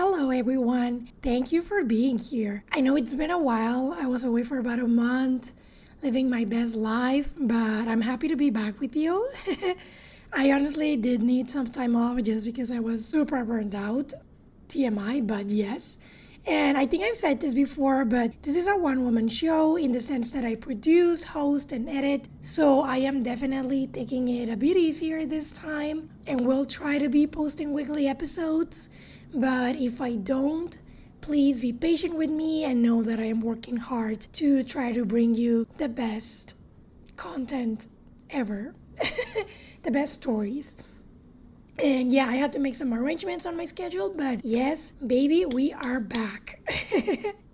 Hello, everyone. Thank you for being here. I know it's been a while. I was away for about a month, living my best life, but I'm happy to be back with you. I honestly did need some time off just because I was super burned out. TMI, but yes. And I think I've said this before, but this is a one woman show in the sense that I produce, host, and edit. So I am definitely taking it a bit easier this time and will try to be posting weekly episodes. But if I don't, please be patient with me and know that I am working hard to try to bring you the best content ever, the best stories. And yeah, I had to make some arrangements on my schedule, but yes, baby, we are back.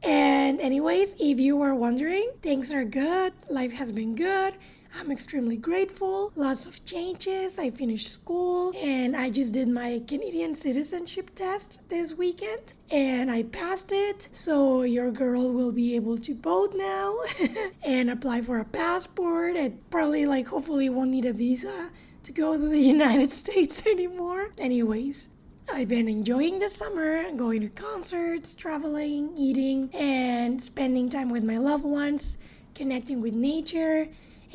And anyways, if you were wondering, things are good, life has been good. I'm extremely grateful. Lots of changes. I finished school and I just did my Canadian citizenship test this weekend and I passed it. So your girl will be able to vote now and apply for a passport and probably hopefully won't need a visa to go to the United States anymore. Anyways, I've been enjoying the summer, going to concerts, traveling, eating, and spending time with my loved ones, connecting with nature.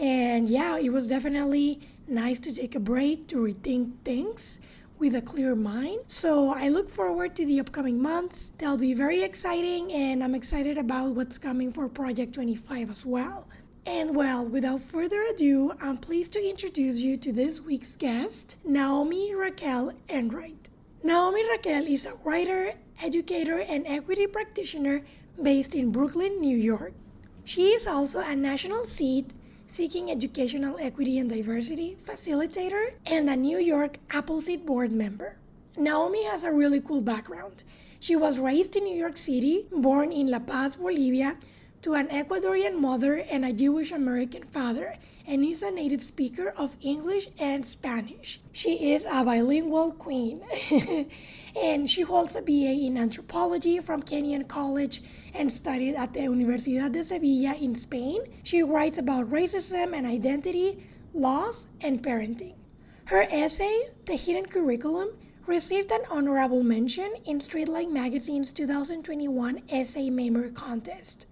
And yeah, it was definitely nice to take a break to rethink things with a clear mind. So I look forward to the upcoming months. They'll be very exciting, and I'm excited about what's coming for Project 25 as well. And well, without further ado, I'm pleased to introduce you to this week's guest, Naomi Raquel Enright. Naomi Raquel is a writer, educator, and equity practitioner based in Brooklyn, New York. She is also a National Seed Seeking Educational Equity and Diversity facilitator and a New York Appleseed board member. Naomi has a really cool background. She was raised in New York City, born in La Paz, Bolivia, to an Ecuadorian mother and a Jewish American father, and is a native speaker of English and Spanish. She is a bilingual queen, and she holds a BA in anthropology from Kenyon College and studied at the Universidad de Sevilla in Spain. She writes about racism and identity, loss, and parenting. Her essay, The Hidden Curriculum, received an honorable mention in Streetlight Magazine's 2021 Essay Mamer Contest.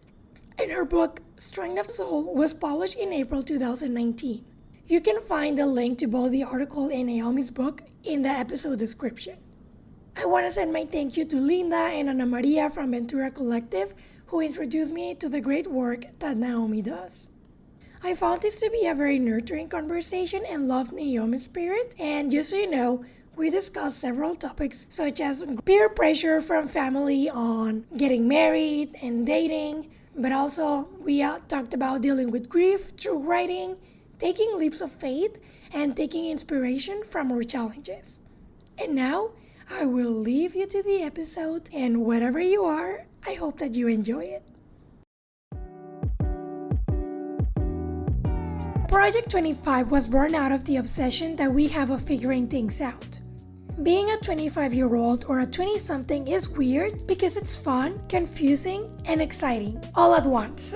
And her book, Strength of Soul, was published in April 2019. You can find the link to both the article and Naomi's book in the episode description. I want to send my thank you to Linda and Ana Maria from Ventura Collective, who introduced me to the great work that Naomi does. I found this to be a very nurturing conversation and loved Naomi's spirit, and just so you know, we discussed several topics such as peer pressure from family on getting married and dating, but also we talked about dealing with grief through writing, taking leaps of faith, and taking inspiration from our challenges. And now, I will leave you to the episode, and wherever you are, I hope that you enjoy it. Project 25 was born out of the obsession that we have of figuring things out. Being a 25-year-old or a 20-something is weird because it's fun, confusing, and exciting all at once.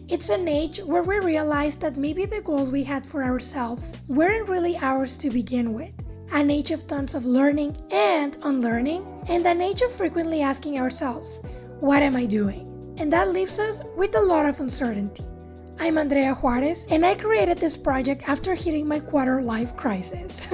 It's an age where we realize that maybe the goals we had for ourselves weren't really ours to begin with. An age of tons of learning and unlearning, and an age of frequently asking ourselves, what am I doing? And that leaves us with a lot of uncertainty. I'm Andrea Juarez, and I created this project after hitting my quarter-life crisis.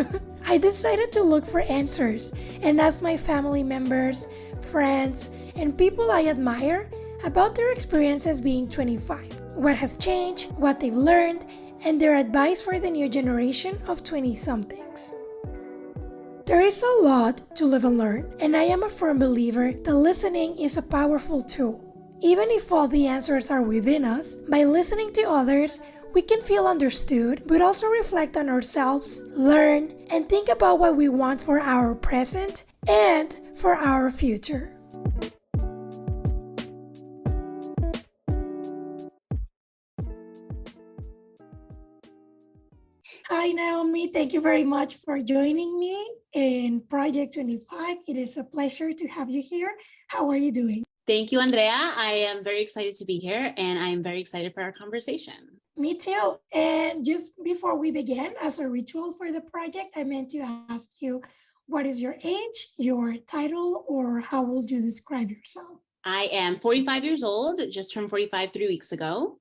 I decided to look for answers and ask my family members, friends, and people I admire about their experiences being 25, what has changed, what they've learned, and their advice for the new generation of 20-somethings. There is a lot to live and learn, and I am a firm believer that listening is a powerful tool. Even if all the answers are within us, by listening to others, we can feel understood, but also reflect on ourselves, learn, and think about what we want for our present and for our future. Hi, Naomi. Thank you very much for joining me in Project 25. It is a pleasure to have you here. How are you doing? Thank you, Andrea. I am very excited to be here, and I am very excited for our conversation. Me too. And just before we begin, as a ritual for the project, I meant to ask you, What is your age, your title, or how would you describe yourself? I am 45 years old, just turned 45 3 weeks ago.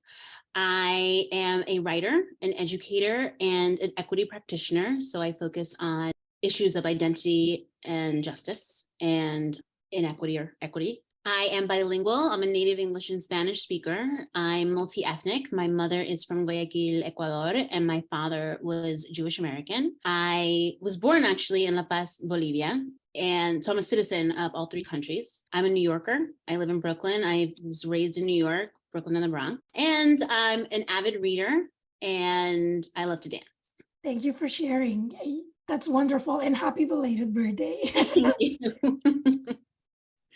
I am a writer, an educator, and an equity practitioner. So I focus on issues of identity and justice and inequity or equity. I am bilingual. I'm a native English and Spanish speaker. I'm multi-ethnic. My mother is from Guayaquil, Ecuador, and my father was Jewish American. I was born actually in La Paz, Bolivia. And so I'm a citizen of all three countries. I'm a New Yorker. I live in Brooklyn. I was raised in New York, Brooklyn and the Bronx. And I'm an avid reader and I love to dance. Thank you for sharing. That's wonderful, and happy belated birthday. Thank you.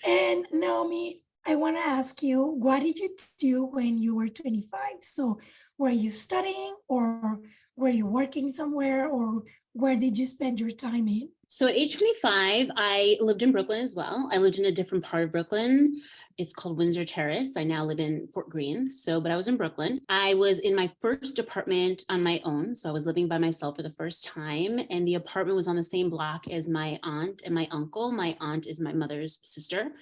And Naomi, I want to ask you, what did you do when you were 25? So were you studying, or were you working somewhere, or where did you spend your time in? So at age 25, I lived in Brooklyn as well. I lived in a different part of Brooklyn. It's called Windsor Terrace. I now live in Fort Greene. But I was in Brooklyn. I was in my first apartment on my own. So I was living by myself for the first time. And the apartment was on the same block as my aunt and my uncle. My aunt is my mother's sister.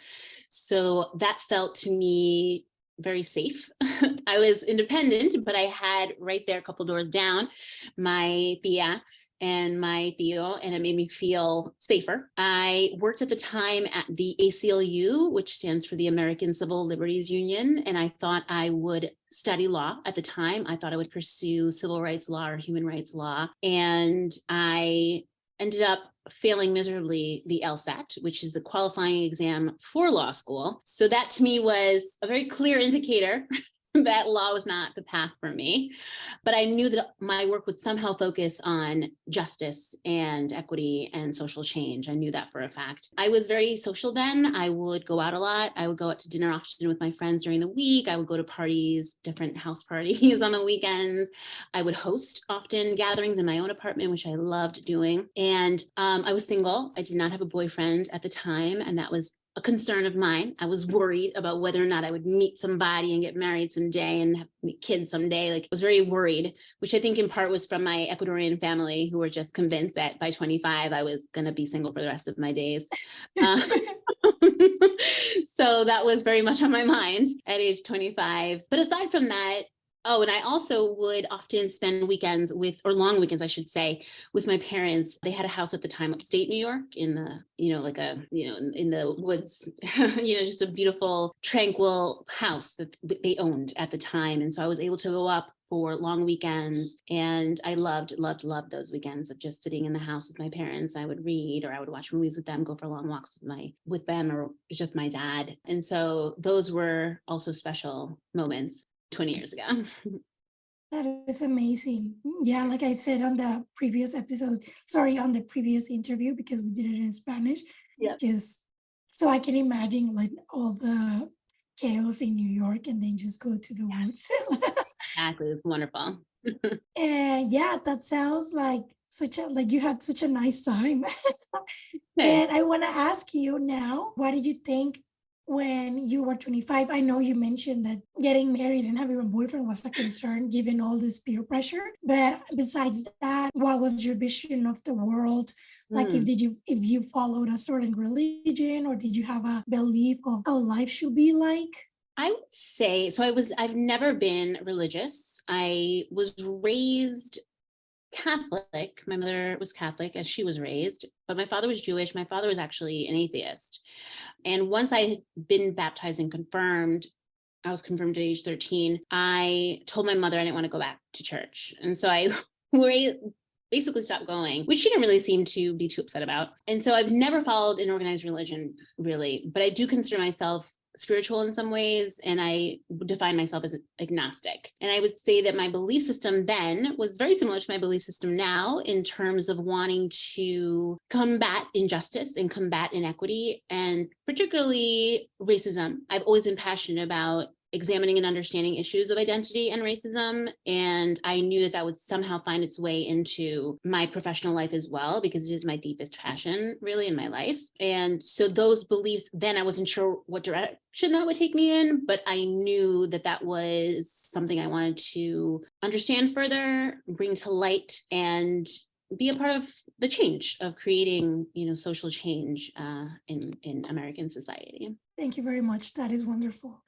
So that felt to me very safe. I was independent, but I had right there, a couple doors down, my tia and my tío, and it made me feel safer. I worked at the time at the ACLU, which stands for the American Civil Liberties Union, and I thought I would study law at the time. I thought I would pursue civil rights law or human rights law, and I ended up failing miserably the LSAT, which is the qualifying exam for law school. So that to me was a very clear indicator that law was not the path for me. But I knew that my work would somehow focus on justice and equity and social change. I knew that for a fact. I was very social then. I would go out a lot. I would go out to dinner often with my friends during the week. I would go to parties, different house parties on the weekends. I would host often gatherings in my own apartment, which I loved doing. And I was single. I did not have a boyfriend at the time, and that was a concern of mine. I was worried about whether or not I would meet somebody and get married someday and have kids someday. Like, I was very worried, which I think in part was from my Ecuadorian family, who were just convinced that by 25, I was going to be single for the rest of my days. So that was very much on my mind at age 25. But aside from that, oh, and I also would often spend weekends or long weekends, I should say, with my parents. They had a house at the time upstate New York in the, in the woods, just a beautiful, tranquil house that they owned at the time. And so I was able to go up for long weekends. And I loved those weekends of just sitting in the house with my parents. I would read, or I would watch movies with them, go for long walks with them, or just my dad. And so those were also special moments 20 years ago. That is amazing. Yeah, like I said on the previous on the previous interview, because we did it in Spanish. Yeah. Just so I can imagine like all the chaos in New York and then just go to the woods. Exactly. It's wonderful. And yeah, that sounds like you had such a nice time. And I want to ask you now, what did you think when you were 25? I know you mentioned that getting married and having a boyfriend was a concern given all this peer pressure. But besides that, what was your vision of the world? Like, if you followed a certain religion, or did you have a belief of how life should be like? I would say, I've never been religious. I was raised Catholic. My mother was Catholic as she was raised, but my father was Jewish. My father was actually an atheist. And once I had been baptized and confirmed, I was confirmed at age 13, I told my mother I didn't want to go back to church. And so I basically stopped going, which she didn't really seem to be too upset about. And so I've never followed an organized religion, really, but I do consider myself spiritual in some ways, and I define myself as agnostic. And I would say that my belief system then was very similar to my belief system now, in terms of wanting to combat injustice and combat inequity, and particularly racism. I've always been passionate about examining and understanding issues of identity and racism. And I knew that would somehow find its way into my professional life as well, because it is my deepest passion really in my life. And so those beliefs, then I wasn't sure what direction that would take me in, but I knew that was something I wanted to understand further, bring to light, and be a part of the change of creating, social change in American society. Thank you very much. That is wonderful.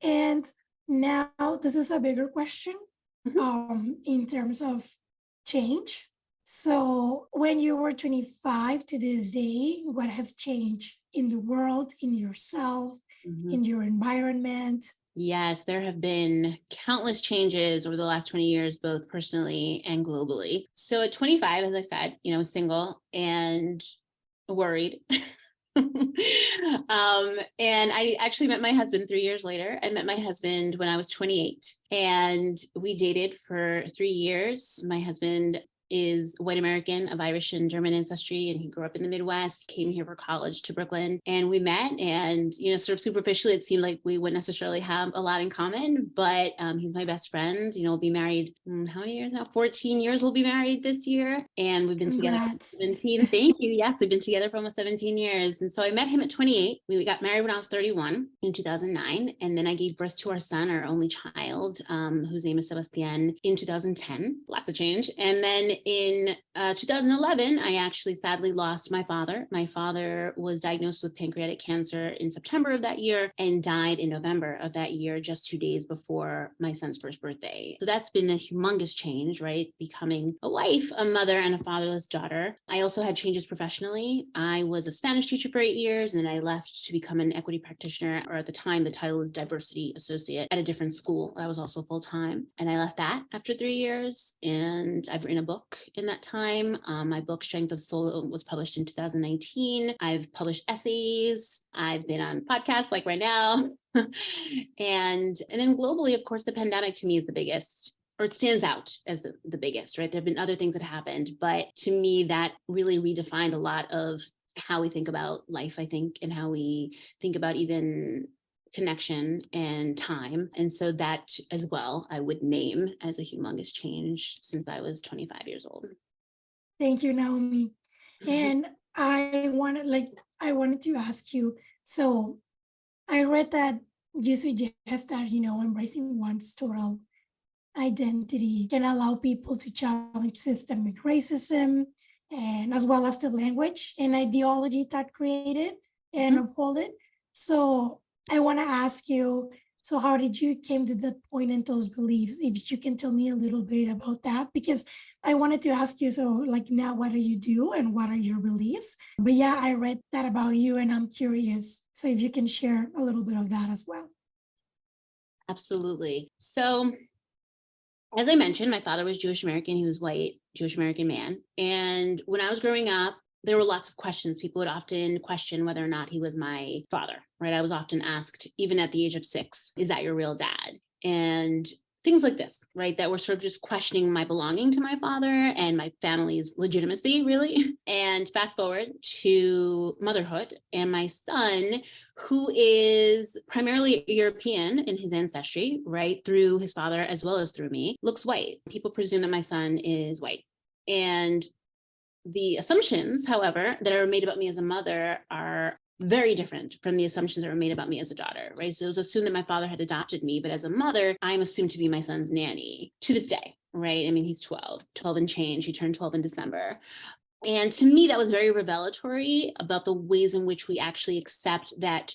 And now this is a bigger question in terms of change. So when you were 25 to this day, what has changed in the world, in yourself, in your environment? Yes, there have been countless changes over the last 20 years, both personally and globally. So at 25, as I said, single and worried. And I actually met my husband 3 years later. I met my husband when I was 28, and we dated for 3 years. My husband is white American of Irish and German ancestry, and he grew up in the Midwest, came here for college to Brooklyn, and we met. And sort of superficially, it seemed like we wouldn't necessarily have a lot in common, but he's my best friend. We'll be married how many years now? 14 years. We'll be married this year, and we've been together for 17. Thank you. Yes, we've been together for almost 17 years. And so I met him at 28. We got married when I was 31 in 2009, and then I gave birth to our son, our only child, whose name is Sebastian, in 2010. Lots of change. And then in 2011, I actually sadly lost my father. My father was diagnosed with pancreatic cancer in September of that year and died in November of that year, just 2 days before my son's first birthday. So that's been a humongous change, right? Becoming a wife, a mother, and a fatherless daughter. I also had changes professionally. I was a Spanish teacher for 8 years, and then I left to become an equity practitioner, or at the time, the title was diversity associate at a different school. I was also full-time, and I left that after 3 years, and I've written a book in that time. My book, Strength of Soul, was published in 2019. I've published essays. I've been on podcasts like right now. And then globally, of course, the pandemic to me is the biggest, or it stands out as the biggest, right? There have been other things that happened, but to me, that really redefined a lot of how we think about life, I think, and how we think about even connection and time. And so that as well, I would name as a humongous change since I was 25 years old. Thank you, Naomi. And I wanted to ask you, so I read that you suggest that, embracing one's total identity can allow people to challenge systemic racism, and as well as the language and ideology that created and uphold it. So I want to ask you, so how did you came to that point and those beliefs? If you can tell me a little bit about that, because I wanted to ask you, so like now, what do you do and what are your beliefs? But yeah, I read that about you and I'm curious. So if you can share a little bit of that as well. Absolutely. So as I mentioned, my father was Jewish American. He was white, Jewish American man. And when I was growing up, there were lots of questions. People would often question whether or not he was my father, right? I was often asked, even at the age of 6, is that your real dad? And things like this, right? That were sort of just questioning my belonging to my father and my family's legitimacy, really. And fast forward to motherhood, and my son, who is primarily European in his ancestry, right? Through his father as well as through me, looks white. People presume that my son is white. And the assumptions, however, that are made about me as a mother are very different from the assumptions that were made about me as a daughter, right? So it was assumed that my father had adopted me, but as a mother, I'm assumed to be my son's nanny to this day, right? I mean, he's 12 and change. He turned 12 in December. And to me, that was very revelatory about the ways in which we actually accept that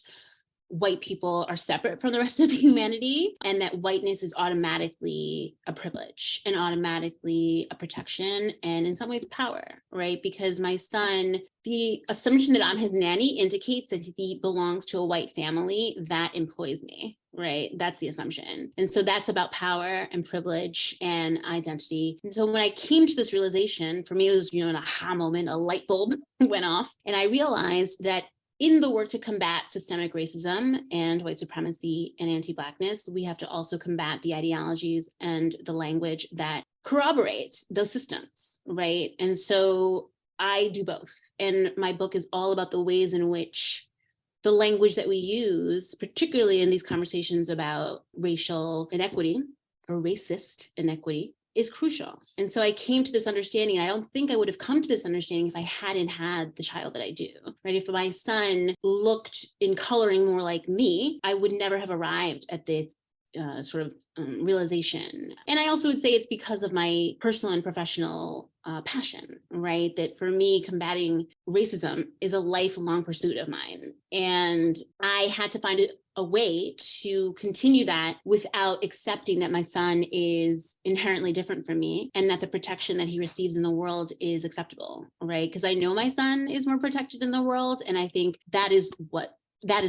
white people are separate from the rest of humanity, and that whiteness is automatically a privilege and automatically a protection, and in some ways power, right? Because my son, the assumption that I'm his nanny indicates that he belongs to a white family that employs me, right? That's the assumption. And so that's about power and privilege and identity. And so when I came to this realization, for me, it was, an aha moment, a light bulb went off, and I realized that in the work to combat systemic racism and white supremacy and anti-Blackness, we have to also combat the ideologies and the language that corroborate those systems, right? And so I do both. And my book is all about the ways in which the language that we use, particularly in these conversations about racial inequity or racist inequity, is crucial. And so I came to this understanding. I don't think I would have come to this understanding if I hadn't had the child that I do, right? If my son looked in coloring more like me, I would never have arrived at this realization. And I also would say it's because of my personal and professional passion, right? That for me, combating racism is a lifelong pursuit of mine. And I had to find a way to continue that without accepting that my son is inherently different from me and that the protection that he receives in the world is acceptable, right? Because I know my son is more protected in the world. And I think that is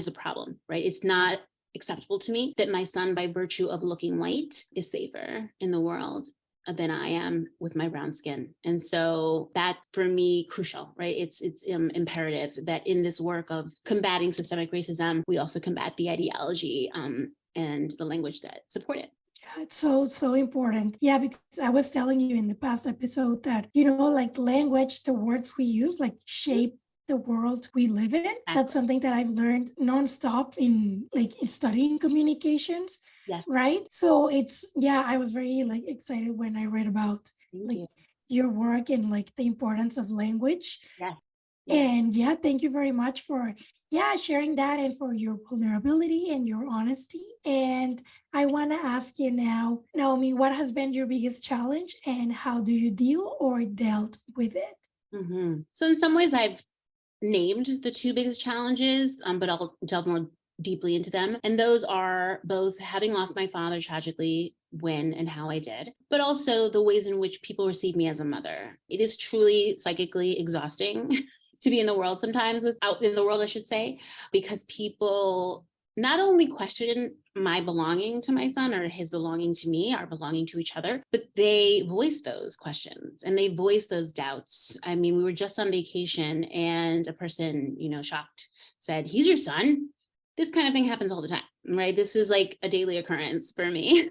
a problem, right? It's not acceptable to me that my son, by virtue of looking white, is safer in the world than I am with my brown skin. And so that, for me, crucial, right? It's imperative that in this work of combating systemic racism, we also combat the ideology and the language that support it. Yeah, it's so important. Yeah, because I was telling you in the past episode that, like language, the words we use, like shape the world we live in. That's something that I've learned nonstop in studying communications. Yes. Right. So I was very excited when I read about your work and the importance of language. Yes. And thank you very much for sharing that and for your vulnerability and your honesty. And I want to ask you now, Naomi, what has been your biggest challenge and how do you deal or dealt with it? Mm-hmm. So in some ways I've named the two biggest challenges, but I'll delve more deeply into them. And those are both having lost my father tragically, when and how I did, but also the ways in which people receive me as a mother. It is truly psychically exhausting to be in the world sometimes, out in the world, I should say, because people not only question my belonging to my son or his belonging to me, our belonging to each other, but they voice those questions and they voice those doubts. I mean, we were just on vacation and a person, shocked, said, "He's your son." This kind of thing happens all the time, right? This is like a daily occurrence for me.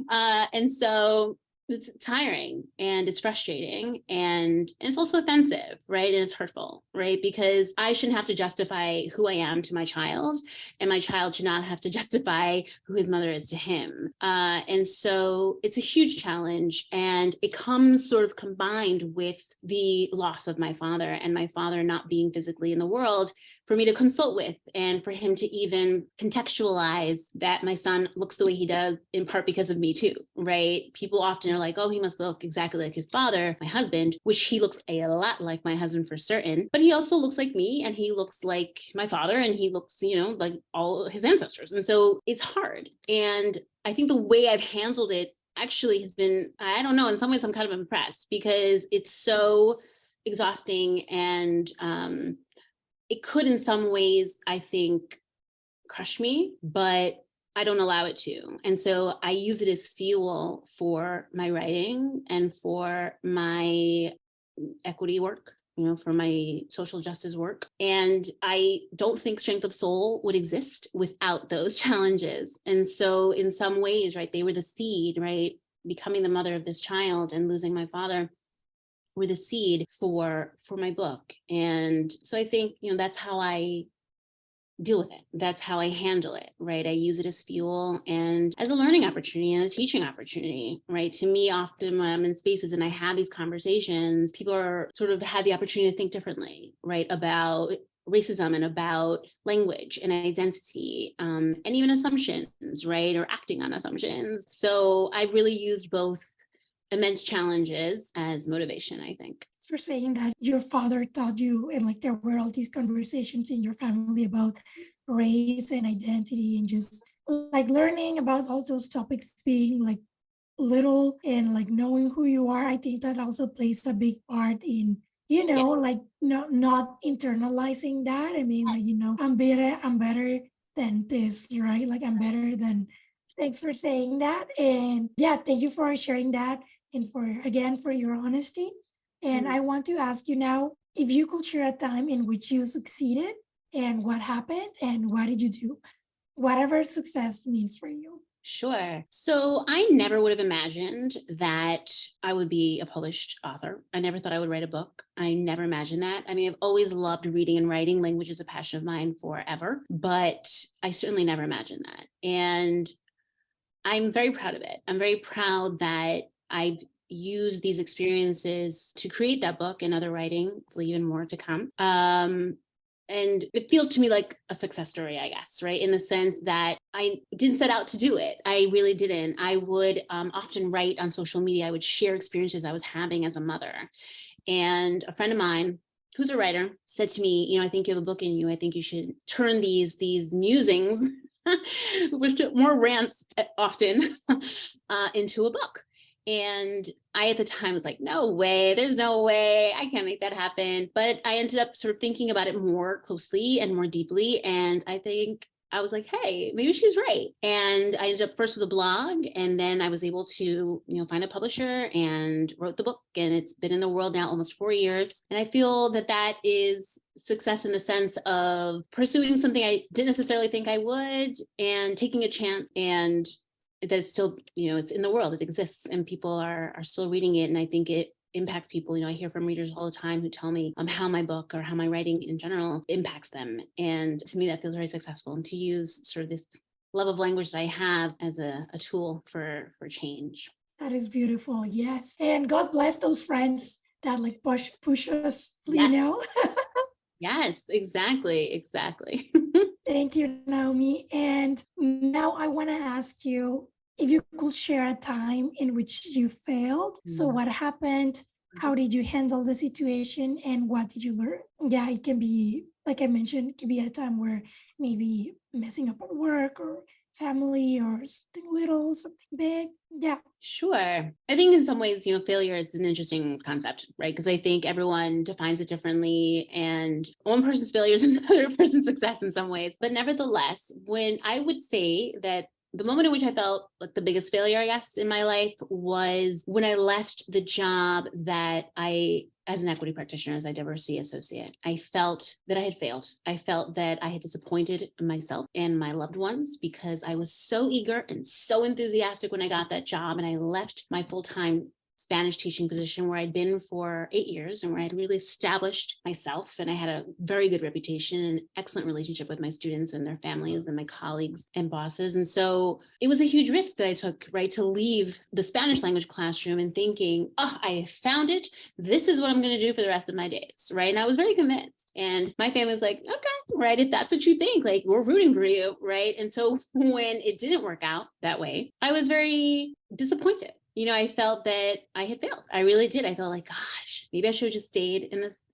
And so it's tiring and it's frustrating and it's also offensive, right? And it's hurtful, right? Because I shouldn't have to justify who I am to my child, and my child should not have to justify who his mother is to him. And so it's a huge challenge, and it comes sort of combined with the loss of my father and my father not being physically in the world for me to consult with, and for him to even contextualize that my son looks the way he does in part because of me too, right? People often are like, "Oh, he must look exactly like his father, my husband," which he looks a lot like my husband for certain, but he also looks like me and he looks like my father and he looks, like all his ancestors. And so it's hard. And I think the way I've handled it actually has been, I don't know, in some ways I'm kind of impressed because it's so exhausting, and it could in some ways, I think, crush me, but I don't allow it to. And so I use it as fuel for my writing and for my equity work, for my social justice work. And I don't think Strength of Soul would exist without those challenges. And so in some ways, right, they were the seed, right? Becoming the mother of this child and losing my father were the seed for my book. And so I think, that's how I deal with it. That's how I handle it, right? I use it as fuel and as a learning opportunity and a teaching opportunity, right? To me, often when I'm in spaces and I have these conversations, people are sort of have the opportunity to think differently, right? About racism and about language and identity, and even assumptions, right? Or acting on assumptions. So I've really used both immense challenges as motivation, I think. Thanks for saying that your father taught you, and there were all these conversations in your family about race and identity, and just learning about all those topics being little and knowing who you are. I think that also plays a big part in not internalizing that. I mean, I'm better than this, right? I'm better than. Thanks for saying that, and thank you for sharing that, and for your honesty. And I want to ask you now, if you could share a time in which you succeeded and what happened and what did you do? Whatever success means for you. Sure. So I never would have imagined that I would be a published author. I never thought I would write a book. I never imagined that. I mean, I've always loved reading and writing. Language is a passion of mine forever, but I certainly never imagined that. And I'm very proud of it. I'm very proud that I've used these experiences to create that book and other writing, hopefully even more to come. And it feels to me like a success story, I guess, right? In the sense that I didn't set out to do it. I really didn't. I would often write on social media. I would share experiences I was having as a mother. And a friend of mine who's a writer said to me, I think you have a book in you. I think you should turn these musings, which more rants often, into a book. And I, at the time, was like, no way, there's no way, I can't make that happen. But I ended up sort of thinking about it more closely and more deeply. And I think I was like, hey, maybe she's right. And I ended up first with a blog, and then I was able to, find a publisher and wrote the book. And it's been in the world now almost 4 years. And I feel that that is success in the sense of pursuing something I didn't necessarily think I would, and taking a chance, and that it's still, it's in the world, it exists, and people are still reading it. And I think it impacts people. I hear from readers all the time who tell me how my book or how my writing in general impacts them. And to me, that feels very successful. And to use sort of this love of language that I have as a tool for change. That is beautiful. Yes. And God bless those friends that like push us, Yes. Yes, exactly. Thank you, Naomi. And now I want to ask you if you could share a time in which you failed. So, what happened? How did you handle the situation? And what did you learn? Yeah, it can be, like I mentioned, it can be a time where maybe messing up at work or family or something little, something big. Yeah. Sure. I think in some ways, failure is an interesting concept, right? Because I think everyone defines it differently, and one person's failure is another person's success in some ways. But nevertheless, when I would say that the moment in which I felt like the biggest failure, I guess, in my life was when I left the job that as an equity practitioner, as a diversity associate, I felt that I had failed. I felt that I had disappointed myself and my loved ones, because I was so eager and so enthusiastic when I got that job, and I left my full-time Spanish teaching position where I'd been for 8 years and where I'd really established myself. And I had a very good reputation and excellent relationship with my students and their families and my colleagues and bosses. And so it was a huge risk that I took, right, to leave the Spanish language classroom and thinking, I found it. This is what I'm going to do for the rest of my days, right? And I was very convinced. And my family was like, okay, right, if that's what you think, like, we're rooting for you, right? And so when it didn't work out that way, I was very disappointed. I felt that I had failed. I really did. I felt like, gosh, maybe I should have just stayed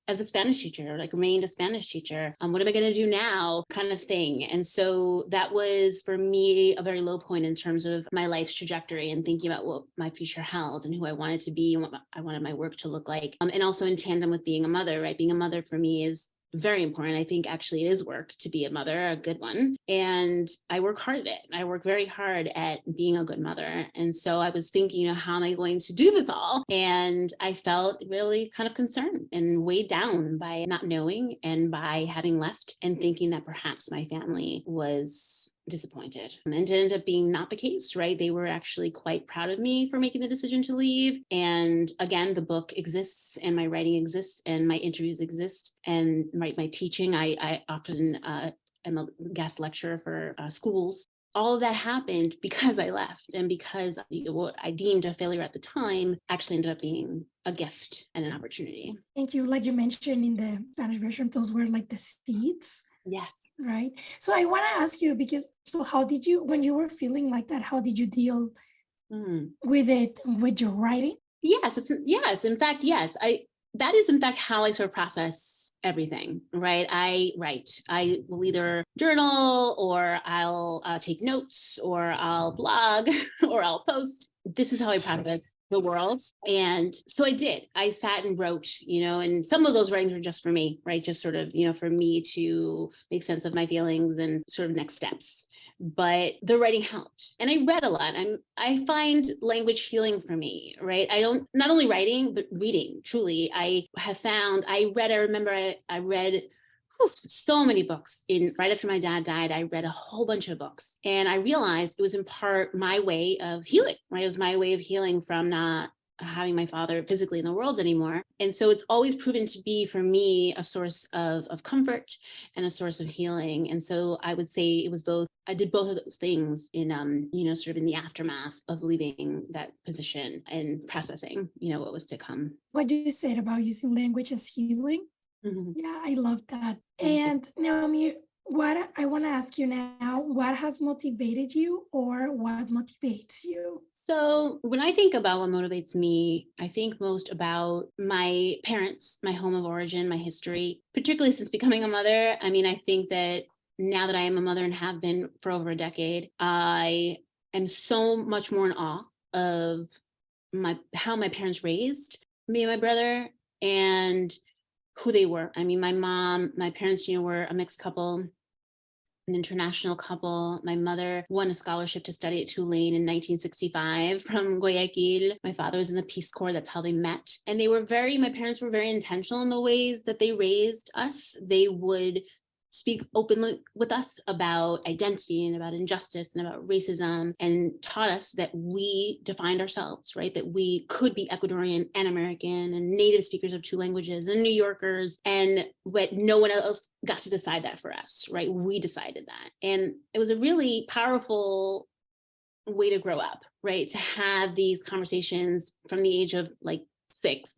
as a Spanish teacher, or like remained a Spanish teacher. What am I going to do now, kind of thing. And so that was for me a very low point in terms of my life's trajectory, and thinking about what my future held and who I wanted to be and what I wanted my work to look like. And also in tandem with being a mother, right? Being a mother for me is very important. I think actually it is work to be a mother, a good one. And I work hard at it. I work very hard at being a good mother. And so I was thinking, how am I going to do this all? And I felt really kind of concerned and weighed down by not knowing, and by having left and thinking that perhaps my family was disappointed. And it ended up being not the case, right? They were actually quite proud of me for making the decision to leave. And again, the book exists, and my writing exists, and my interviews exist, and my teaching. I often am a guest lecturer for schools. All of that happened because I left, and because what I deemed a failure at the time actually ended up being a gift and an opportunity. Thank you. Like you mentioned in the Spanish version, those were like the seeds. Yes. Right. So I want to ask you, because how did you, when you were feeling like that, how did you deal with it, with your writing? Yes. In fact, yes. That is in fact how I sort of process everything, right? I write. I will either journal, or I'll take notes, or I'll blog, or I'll post. This is how I process the world. And so I did. I sat and wrote, and some of those writings were just for me, right? Just sort of, for me to make sense of my feelings and sort of next steps. But the writing helped. And I read a lot. I find language healing for me, right? I don't, not only writing, but reading, truly. I remember I read so many books. Right after my dad died, I read a whole bunch of books, and I realized it was in part my way of healing, right? It was my way of healing from not having my father physically in the world anymore. And so it's always proven to be for me a source of comfort and a source of healing. And so I would say it was both. I did both of those things in, sort of in the aftermath of leaving that position and processing, what was to come. What you said about using language as healing, Mhm. Yeah, I love that. Thank you. And Naomi, what I want to ask you now, what has motivated you or what motivates you? So, when I think about what motivates me, I think most about my parents, my home of origin, my history, particularly since becoming a mother. I mean, I think that now that I am a mother and have been for over a decade, I am so much more in awe of my how my parents raised me and my brother and who they were. I mean, my parents, were a mixed couple, an international couple. My mother won a scholarship to study at Tulane in 1965 from Guayaquil. My father was in the Peace Corps. That's how they met. And my parents were very intentional in the ways that they raised us. They would speak openly with us about identity and about injustice and about racism, and taught us that we defined ourselves, right? That we could be Ecuadorian and American and native speakers of two languages and New Yorkers, and what no one else got to decide that for us, right? We decided that. And it was a really powerful way to grow up, right? To have these conversations from the age of like 6.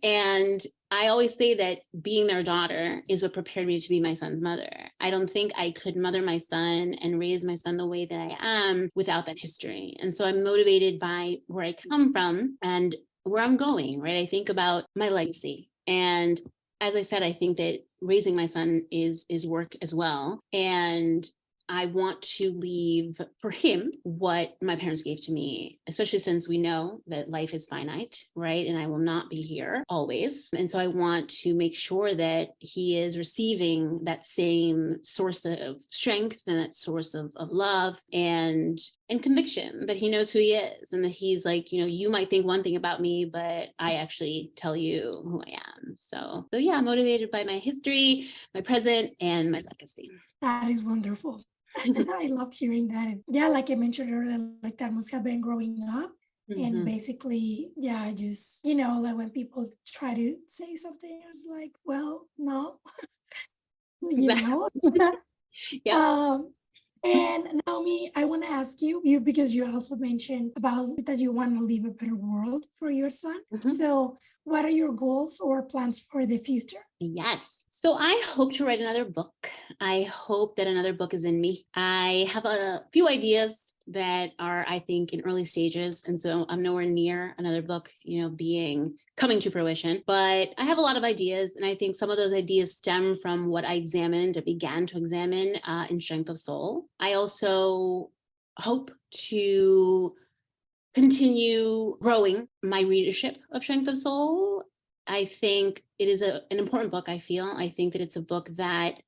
And I always say that being their daughter is what prepared me to be my son's mother. I don't think I could mother my son and raise my son the way that I am without that history. And so I'm motivated by where I come from and where I'm going, right? I think about my legacy. And as I said, I think that raising my son is work as well. And I want to leave for him what my parents gave to me, especially since we know that life is finite, right? And I will not be here always. And so I want to make sure that he is receiving that same source of strength and that source of love and conviction, that he knows who he is, and that he's like, you might think one thing about me, but I actually tell you who I am. So yeah, I'm motivated by my history, my present, and my legacy. That is wonderful. I loved hearing that. And yeah, like I mentioned earlier, like that must have been growing up. And Mhm. basically, yeah, just, like when people try to say something, it's like, well, no, you Exactly. know. Yep. um, and Naomi, I want to ask you because you also mentioned about that you want to leave a better world for your son. Mhm. So, what are your goals or plans for the future? Yes. So I hope to write another book. I hope that another book is in me. I have a few ideas that are, I think, in early stages. And so I'm nowhere near another book, coming to fruition. But I have a lot of ideas. And I think some of those ideas stem from what I examined or began to examine in Strength of Soul. I also hope to continue growing my readership of Strength of Soul. I think it is an important book. I think that it's a book that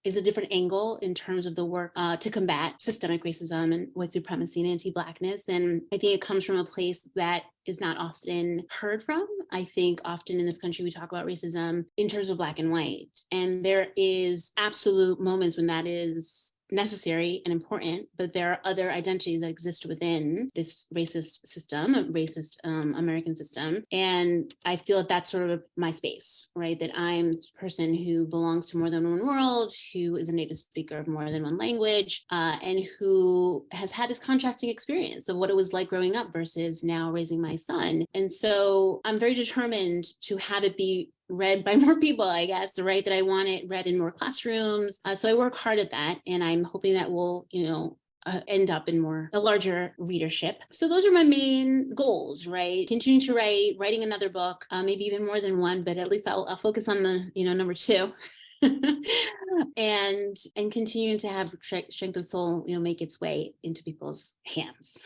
is a different angle in terms of the work to combat systemic racism and white supremacy and anti-Blackness. And I think it comes from a place that is not often heard from. I think often in this country, we talk about racism in terms of Black and white. And there is absolute moments when that is necessary and important, but there are other identities that exist within this racist system, racist American system. And I feel that that's sort of my space, right? That I'm this person who belongs to more than one world, who is a native speaker of more than one language, and who has had this contrasting experience of what it was like growing up versus now raising my son. And so I'm very determined to have it be read by more people, I guess, right? That I want it read in more classrooms. So I work hard at that, and I'm hoping that will, end up in a larger readership. So those are my main goals, right? Continuing to writing another book, maybe even more than one, but at least I'll focus on the, number 2. and continuing to have Strength of Soul, make its way into people's hands.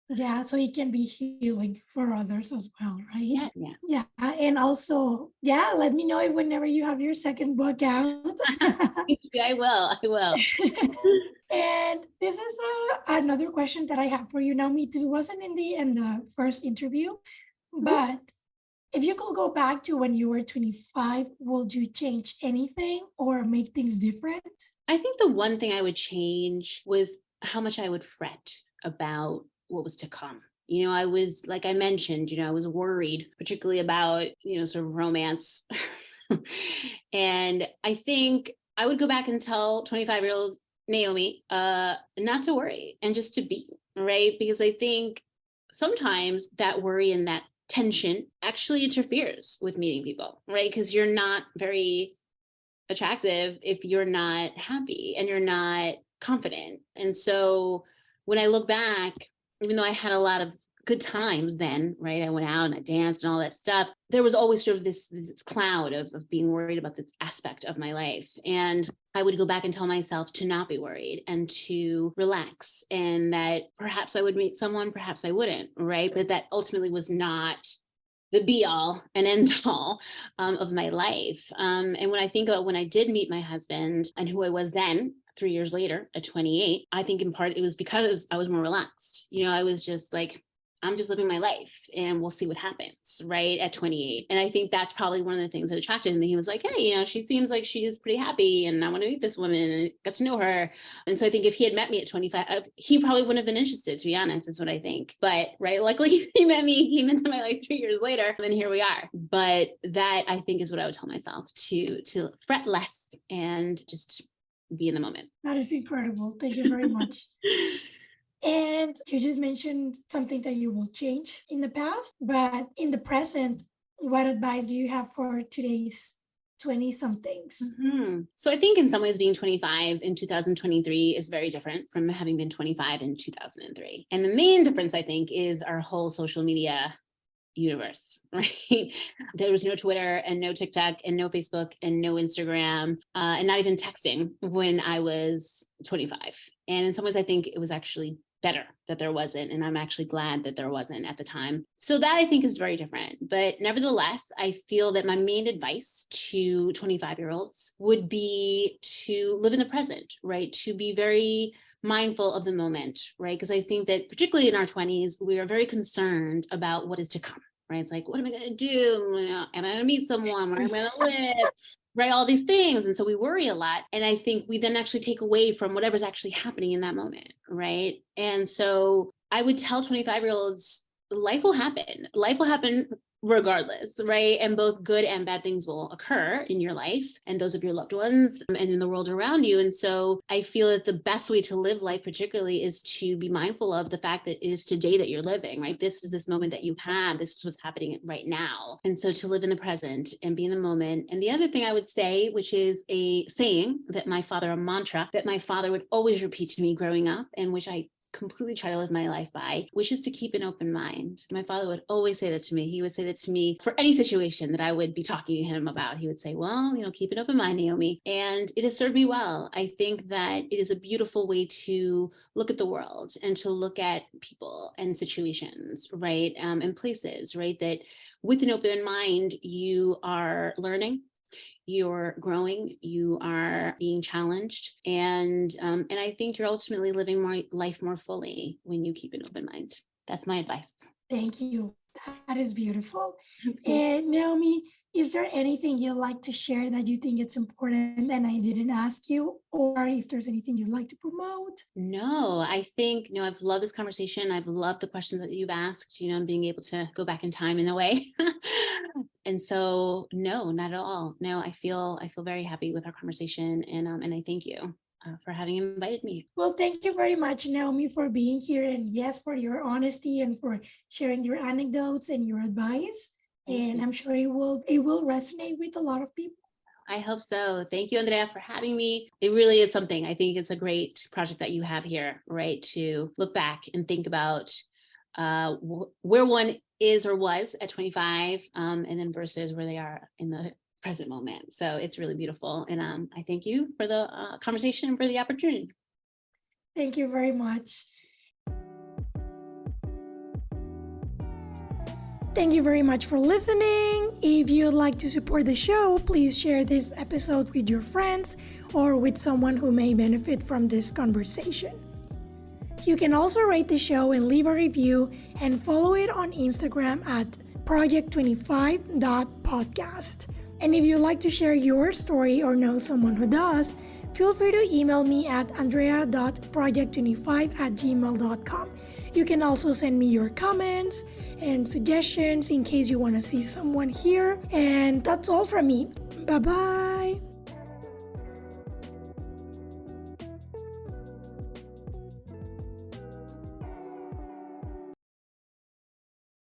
Yeah, so it can be healing for others as well, right? Yeah, yeah. Yeah, and also, yeah, let me know whenever you have your second book out. I will. And this is another question that I have for you, Naomi. This wasn't in the first interview, but if you could go back to when you were 25, would you change anything or make things different? I think the one thing I would change was how much I would fret about what was to come. I was, like I mentioned, I was worried, particularly about, sort of romance. And I think I would go back and tell 25-year-old Naomi not to worry and just to be, right? Because I think sometimes that worry and that tension actually interferes with meeting people, right? Because you're not very attractive if you're not happy and you're not confident. And so when I look back, even though I had a lot of good times then, right? I went out and I danced and all that stuff. There was always sort of this cloud of being worried about this aspect of my life. And I would go back and tell myself to not be worried and to relax, and that perhaps I would meet someone, perhaps I wouldn't, right? But that ultimately was not the be all and end all of my life. And when I think about when I did meet my husband and who I was then, 3 years later at 28, I think in part it was because I was more relaxed. I was just like, I'm just living my life and we'll see what happens, right? At 28. And I think that's probably one of the things that attracted him. He was like, hey, she seems like she's pretty happy and I want to meet this woman and get to know her. And so I think if he had met me at 25, he probably wouldn't have been interested, to be honest, is what I think. But right, luckily he met me, he came into my life 3 years later and here we are. But that I think is what I would tell myself, to fret less and just be in the moment. That is incredible. Thank you very much. And you just mentioned something that you will change in the past, but in the present, what advice do you have for today's 20-somethings? Mm-hmm. So I think in some ways being 25 in 2023 is very different from having been 25 in 2003. And the main difference, I think, is our whole social media universe, right? There was no Twitter and no TikTok and no Facebook and no Instagram and not even texting when I was 25. And in some ways, I think it was actually better that there wasn't. And I'm actually glad that there wasn't at the time. So that I think is very different. But nevertheless, I feel that my main advice to 25-year-olds would be to live in the present, right? To be very mindful of the moment, right? Because I think that particularly in our 20s, we are very concerned about what is to come, right? It's like, what am I going to do? Am I going to meet someone? Where am I going to live? Right? All these things. And so we worry a lot. And I think we then actually take away from whatever's actually happening in that moment, right? And so I would tell 25-year-olds, life will happen. Life will happen regardless, right? And both good and bad things will occur in your life and those of your loved ones and in the world around you. And so I feel that the best way to live life particularly is to be mindful of the fact that it is today that you're living, right? This is this moment that you have. This is what's happening right now. And so to live in the present and be in the moment. And the other thing I would say, which is a saying that my father, a mantra that my father would always repeat to me growing up, and which I completely try to live my life by, which is to keep an open mind. My father would always say that to me. He would say that to me for any situation that I would be talking to him about. He would say, well, keep an open mind, Naomi. And it has served me well. I think that it is a beautiful way to look at the world and to look at people and situations, right? And places, right? That with an open mind, you are learning, you're growing, you are being challenged, and I think you're ultimately living life more fully when you keep an open mind. That's my advice. Thank you. That is beautiful. And Naomi, is there anything you'd like to share that you think it's important and I didn't ask you, or if there's anything you'd like to promote? No, I think, I've loved this conversation. I've loved the questions that you've asked, and being able to go back in time in a way. And so, no, not at all. No, I feel very happy with our conversation, and I thank you for having invited me. Well, thank you very much, Naomi, for being here, and yes, for your honesty and for sharing your anecdotes and your advice. And I'm sure it will resonate with a lot of people. I hope so. Thank you, Andrea, for having me. It really is something. I think it's a great project that you have here, right? To look back and think about where one is or was at 25, and then versus where they are in the present moment. So it's really beautiful. And I thank you for the conversation and for the opportunity. Thank you very much. Thank you very much for listening. If you'd like to support the show, please share this episode with your friends or with someone who may benefit from this conversation. You can also rate the show and leave a review and follow it on Instagram at project25.podcast. And if you'd like to share your story or know someone who does, feel free to email me at andrea.project25@gmail.com. You can also send me your comments and suggestions in case you want to see someone here. And that's all from me. Bye-bye.